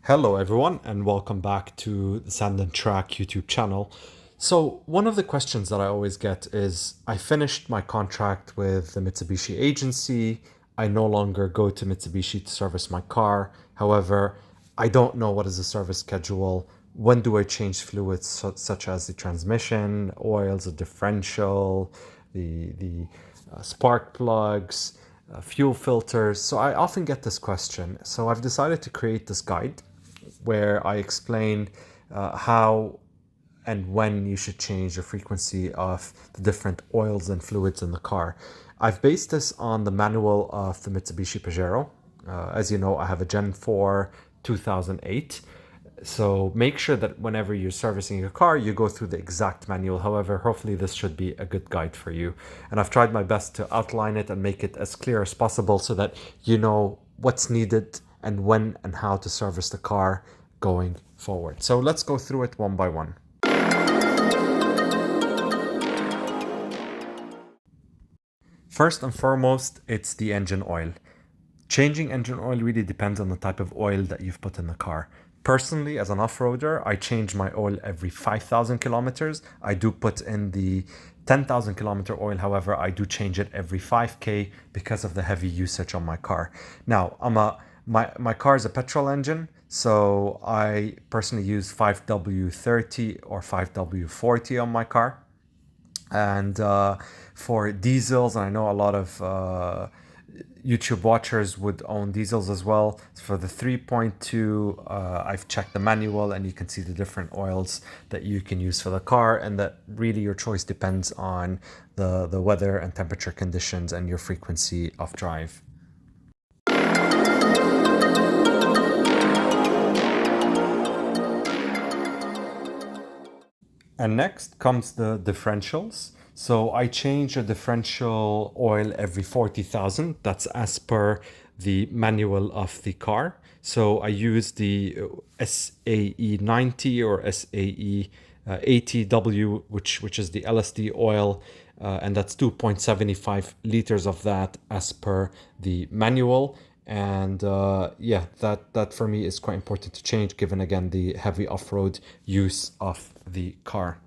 Hello everyone and welcome back to the Sand and Track YouTube channel. So one of the questions that I always get is, I finished my contract with the Mitsubishi agency. I no longer go to Mitsubishi to service my car. However, I don't know what is the service schedule. When do I change fluids such as the transmission, oils, the differential, the spark plugs, fuel filters? So I often get this question. So I've decided to create this guide where I explain how and when you should change the frequency of the different oils and fluids in the car. I've based this on the manual of the Mitsubishi Pajero. As you know, I have a Gen 4 2008. So make sure that whenever you're servicing your car, you go through the exact manual. However, hopefully this should be a good guide for you. And I've tried my best to outline it and make it as clear as possible so that you know what's needed and when and how to service the car going forward. So let's go through it one by one. First and foremost, it's the engine oil. Changing engine oil really depends on the type of oil that you've put in the car. Personally, as an off-roader, I change my oil every 5,000 kilometers. I do put in the 10,000 kilometer oil. However, I do change it every 5K because of the heavy usage on my car. Now, my car is a petrol engine, so I personally use 5W30 or 5W40 on my car. And for diesels, and I know a lot of YouTube watchers would own diesels as well. For the 3.2, I've checked the manual and you can see the different oils that you can use for the car, and that really your choice depends on the weather and temperature conditions and your frequency of drive. And next comes the differentials. So I change a differential oil every 40,000. That's as per the manual of the car. So I use the SAE 90 or SAE 80W, which is the LSD oil, and that's 2.75 liters of that as per the manual. And yeah, that for me is quite important to change, given again the heavy off-road use of the car.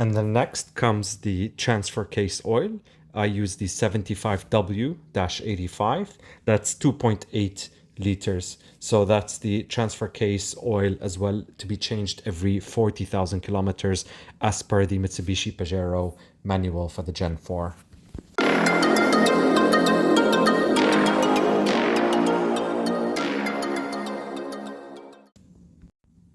And then next comes the transfer case oil. I use the 75W-85. That's 2.8 liters. So that's the transfer case oil as well, to be changed every 40,000 kilometers as per the Mitsubishi Pajero manual for the Gen 4.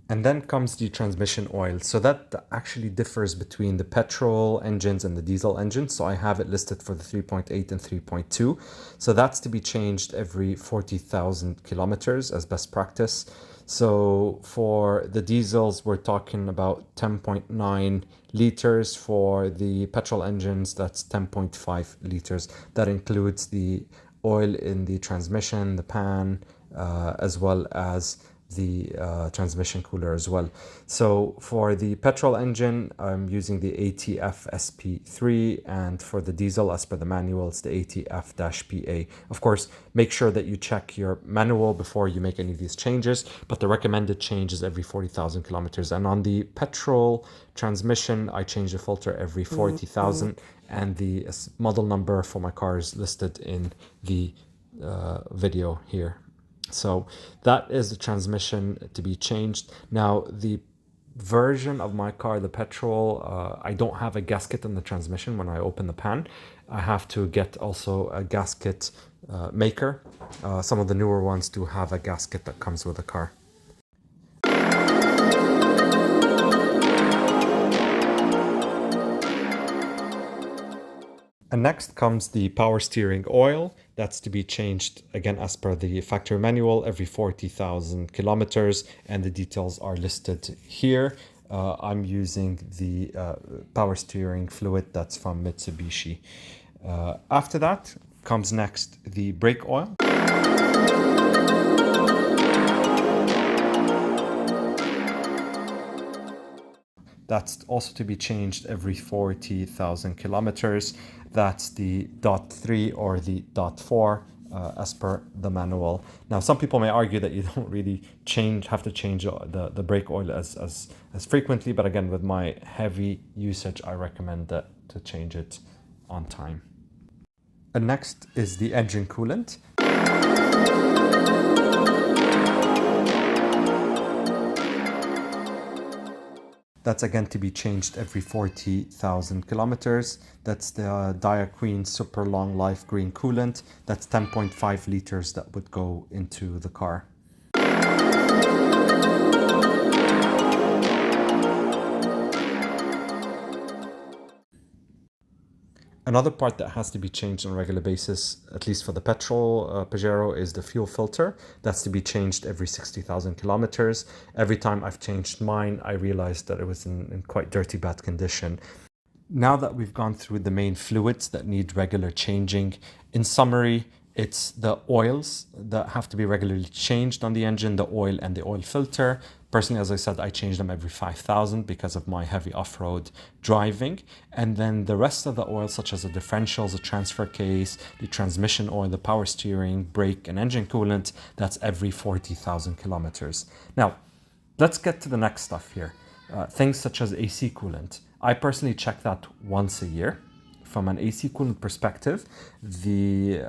And then comes the transmission oil. So that actually differs between the petrol engines and the diesel engines. So I have it listed for the 3.8 and 3.2. So that's to be changed every 40,000 kilometers as best practice. So for the diesels, we're talking about 10.9 liters. For the petrol engines, that's 10.5 liters. That includes the oil in the transmission, the pan, as well as the transmission cooler as well. So for the petrol engine, I'm using the ATF SP3, and for the diesel, as per the manual, it's the ATF-PA. Of course, make sure that you check your manual before you make any of these changes, but the recommended change is every 40,000 kilometers. And on the petrol transmission, I change the filter every 40,000, and the model number for my car is listed in the video here. So that is the transmission to be changed. Now, the version of my car, the petrol, I don't have a gasket in the transmission when I open the pan. I have to get also a gasket maker. Some of the newer ones do have a gasket that comes with the car. And next comes the power steering oil. That's to be changed again as per the factory manual every 40,000 kilometers, and the details are listed here. I'm using the power steering fluid that's from Mitsubishi. After that comes next the brake oil. That's also to be changed every 40,000 kilometers. that's the .3 or the .4 as per the manual. Now, some people may argue that you don't really have to change the brake oil as frequently, but again, with my heavy usage, I recommend to change it on time. And next is the engine coolant. That's again to be changed every 40,000 kilometers. That's the Diaqueen Super Long Life Green Coolant. That's 10.5 liters that would go into the car. Another part that has to be changed on a regular basis, at least for the petrol Pajero, is the fuel filter. That's to be changed every 60,000 kilometers. Every time I've changed mine, I realized that it was in quite dirty, bad condition. Now that we've gone through the main fluids that need regular changing, in summary, it's the oils that have to be regularly changed on the engine, the oil and the oil filter. Personally, as I said, I change them every 5,000 because of my heavy off-road driving. And then the rest of the oils, such as the differentials, the transfer case, the transmission oil, the power steering, brake, and engine coolant, that's every 40,000 kilometers. Now, let's get to the next stuff here. Things such as AC coolant. I personally check that once a year. From an AC coolant perspective, the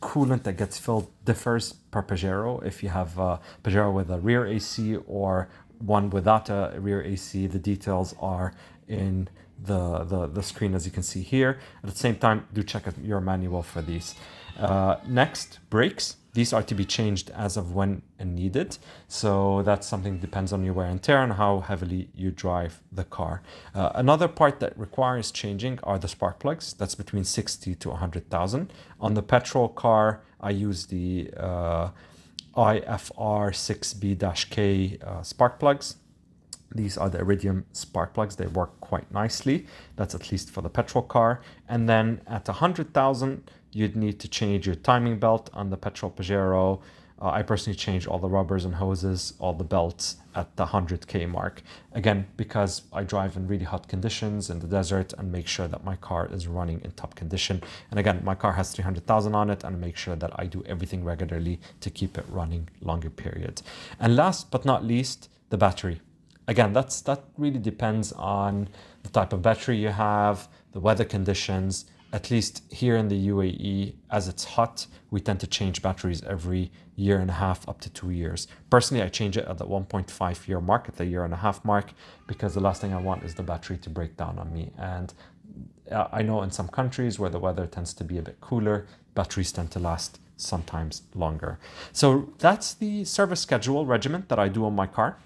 coolant that gets filled differs per Pajero. If you have a Pajero with a rear AC or one without a rear AC, the details are in the screen as you can see here. At the same time, do check out your manual for these. Next, brakes. These are to be changed as of when needed. So that's something that depends on your wear and tear and how heavily you drive the car. Another part that requires changing are the spark plugs. That's between 60 to 100,000. On the petrol car, I use the IFR 6B-K spark plugs. These are the Iridium spark plugs. They work quite nicely. That's at least for the petrol car. And then at 100,000, you'd need to change your timing belt on the petrol Pajero. I personally change all the rubbers and hoses, all the belts at the 100K mark. Again, because I drive in really hot conditions in the desert and make sure that my car is running in top condition. And again, my car has 300,000 on it and make sure that I do everything regularly to keep it running longer periods. And last but not least, the battery. Again, that really depends on the type of battery you have, the weather conditions. At least here in the UAE, as it's hot, we tend to change batteries every year and a half up to 2 years. Personally, I change it at the 1.5 year mark, at the year and a half mark, because the last thing I want is the battery to break down on me. And I know in some countries where the weather tends to be a bit cooler, batteries tend to last sometimes longer. So that's the service schedule regimen that I do on my car.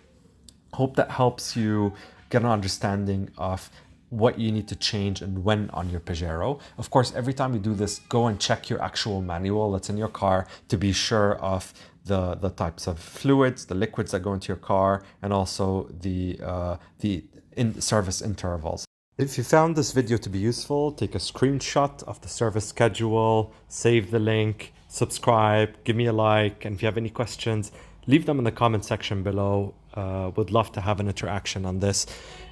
Hope that helps you get an understanding of what you need to change and when on your Pajero. Of course, every time you do this, go and check your actual manual that's in your car to be sure of the types of fluids, the liquids that go into your car, and also the service intervals. If you found this video to be useful, take a screenshot of the service schedule, save the link, subscribe, give me a like, and if you have any questions, leave them in the comment section below. Would love to have an interaction on this.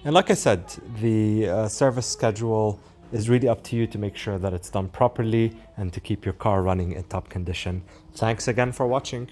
And like I said, the service schedule is really up to you to make sure that it's done properly and to keep your car running in top condition. Thanks again for watching.